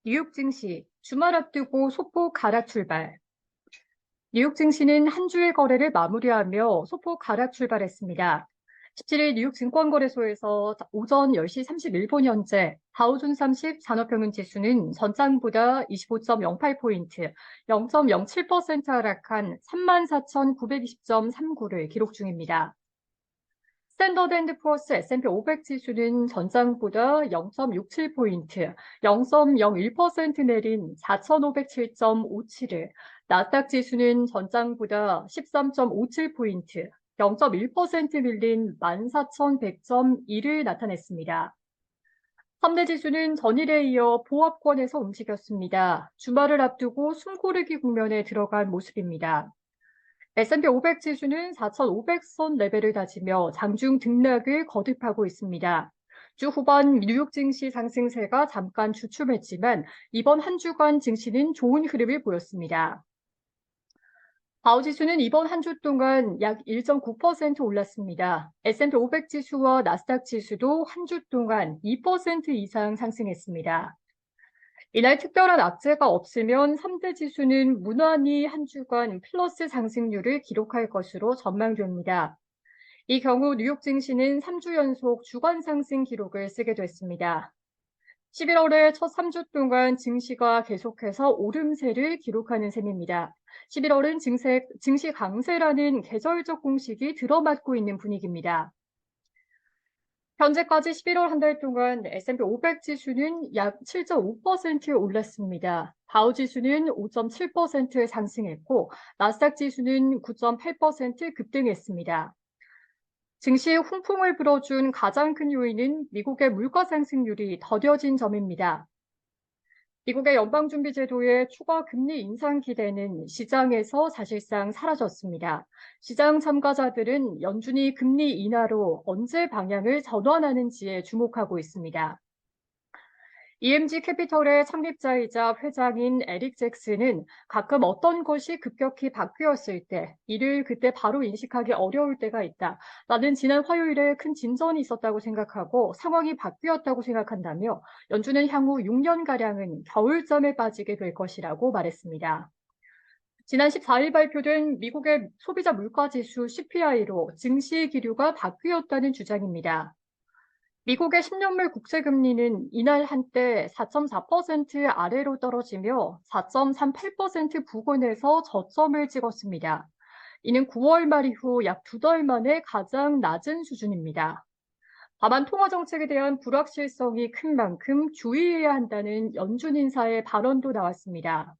뉴욕 증시, 주말 앞두고 소폭 가락 출발. 뉴욕 증시는 한 주의 거래를 마무리하며 소폭 가락 출발했습니다. 17일 뉴욕 증권거래소에서 오전 10시 31분 현재 다우존 30 산업평균 지수는 전장보다 25.08포인트, 0.07% 하락한 34,920.39를 기록 중입니다. 스탠더드 앤드 푸어스 S&P 500 지수는 전장보다 0.67포인트, 0.01% 내린 4,507.57을, 나스닥 지수는 전장보다 13.57포인트, 0.1% 밀린 14,100.1을 나타냈습니다. 3대 지수는 전일에 이어 보합권에서 움직였습니다. 주말을 앞두고 숨고르기 국면에 들어간 모습입니다. S&P 500 지수는 4,500선 레벨을 다지며 장중 등락을 거듭하고 있습니다. 주 후반 뉴욕 증시 상승세가 잠깐 주춤했지만 이번 한 주간 증시는 좋은 흐름을 보였습니다. 다우 지수는 이번 한 주 동안 약 1.9% 올랐습니다. S&P 500 지수와 나스닥 지수도 한 주 동안 2% 이상 상승했습니다. 이날 특별한 악재가 없으면 3대 지수는 무난히 한 주간 플러스 상승률을 기록할 것으로 전망됩니다. 이 경우 뉴욕 증시는 3주 연속 주간 상승 기록을 쓰게 됐습니다. 11월의 첫 3주 동안 증시가 계속해서 오름세를 기록하는 셈입니다. 11월은 증시 강세라는 계절적 공식이 들어맞고 있는 분위기입니다. 현재까지 11월 한 달 동안 S&P 500 지수는 약 7.5% 올랐습니다. 다우 지수는 5.7% 상승했고 나스닥 지수는 9.8% 급등했습니다. 증시에 훈풍을 불어준 가장 큰 요인은 미국의 물가 상승률이 더뎌진 점입니다. 미국의 연방준비제도의 추가 금리 인상 기대는 시장에서 사실상 사라졌습니다. 시장 참가자들은 연준이 금리 인하로 언제 방향을 전환하는지에 주목하고 있습니다. EMG 캐피털의 창립자이자 회장인 에릭 잭슨은 가끔 어떤 것이 급격히 바뀌었을 때 이를 그때 바로 인식하기 어려울 때가 있다. 나는 지난 화요일에 큰 진전이 있었다고 생각하고 상황이 바뀌었다고 생각한다며 연준은 향후 6년가량은 겨울잠에 빠지게 될 것이라고 말했습니다. 지난 14일 발표된 미국의 소비자 물가지수 CPI로 증시 기류가 바뀌었다는 주장입니다. 미국의 10년물 국채금리는 이날 한때 4.4% 아래로 떨어지며 4.38% 부근에서 저점을 찍었습니다. 이는 9월 말 이후 약 2달 만에 가장 낮은 수준입니다. 다만 통화 정책에 대한 불확실성이 큰 만큼 주의해야 한다는 연준 인사의 발언도 나왔습니다.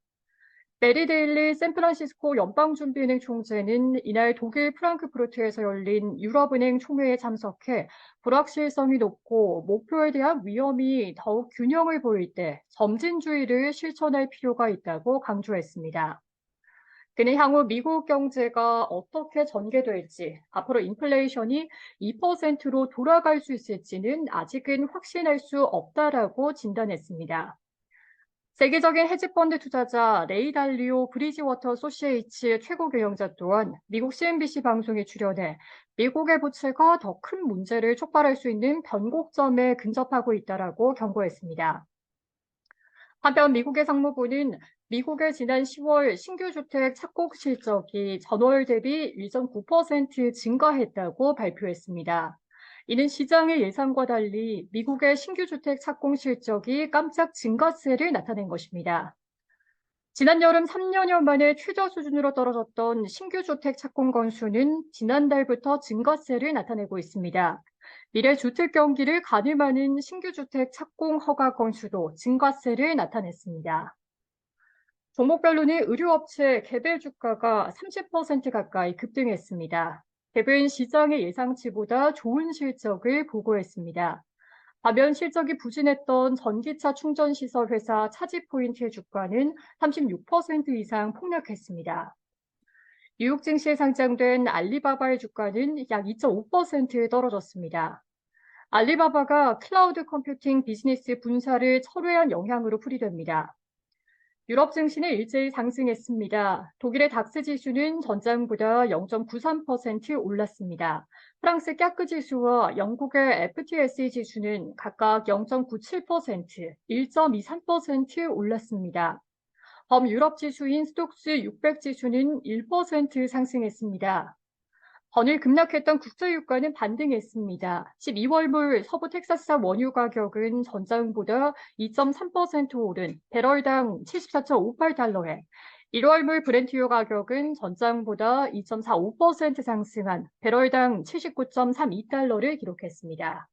메리 데일리 샌프란시스코 연방준비은행 총재는 이날 독일 프랑크푸르트에서 열린 유럽은행 총회에 참석해 불확실성이 높고 목표에 대한 위험이 더욱 균형을 보일 때 점진주의를 실천할 필요가 있다고 강조했습니다. 그는 향후 미국 경제가 어떻게 전개될지, 앞으로 인플레이션이 2%로 돌아갈 수 있을지는 아직은 확신할 수 없다라고 진단했습니다. 세계적인 헤지펀드 투자자 레이 달리오 브리지워터 소시에이츠 최고 경영자 또한 미국 CNBC 방송에 출연해 미국의 부채가 더 큰 문제를 촉발할 수 있는 변곡점에 근접하고 있다라고 경고했습니다. 한편 미국의 상무부는 미국의 지난 10월 신규 주택 착공 실적이 전월 대비 1.9% 증가했다고 발표했습니다. 이는 시장의 예상과 달리 미국의 신규 주택 착공 실적이 깜짝 증가세를 나타낸 것입니다. 지난 여름 3년여 만에 최저 수준으로 떨어졌던 신규 주택 착공 건수는 지난달부터 증가세를 나타내고 있습니다. 미래 주택 경기를 가늠하는 신규 주택 착공 허가 건수도 증가세를 나타냈습니다. 종목별로는 의료업체 개별 주가가 30% 가까이 급등했습니다. 개별인 시장의 예상치보다 좋은 실적을 보고했습니다. 반면 실적이 부진했던 전기차 충전시설 회사 차지포인트의 주가는 36% 이상 폭락했습니다. 뉴욕 증시에 상장된 알리바바의 주가는 약 2.5% 떨어졌습니다. 알리바바가 클라우드 컴퓨팅 비즈니스 분사를 철회한 영향으로 풀이됩니다. 유럽 증시는 일제히 상승했습니다. 독일의 닥스 지수는 전장보다 0.93% 올랐습니다. 프랑스 까크 지수와 영국의 FTSE 지수는 각각 0.97%, 1.23% 올랐습니다. 범유럽 지수인 스톡스 600 지수는 1% 상승했습니다. 전일 급락했던 국제유가는 반등했습니다. 12월물 서부 텍사스산 원유 가격은 전장보다 2.3% 오른 배럴당 74.58달러에 1월물 브렌트유 가격은 전장보다 2.45% 상승한 배럴당 79.32달러를 기록했습니다.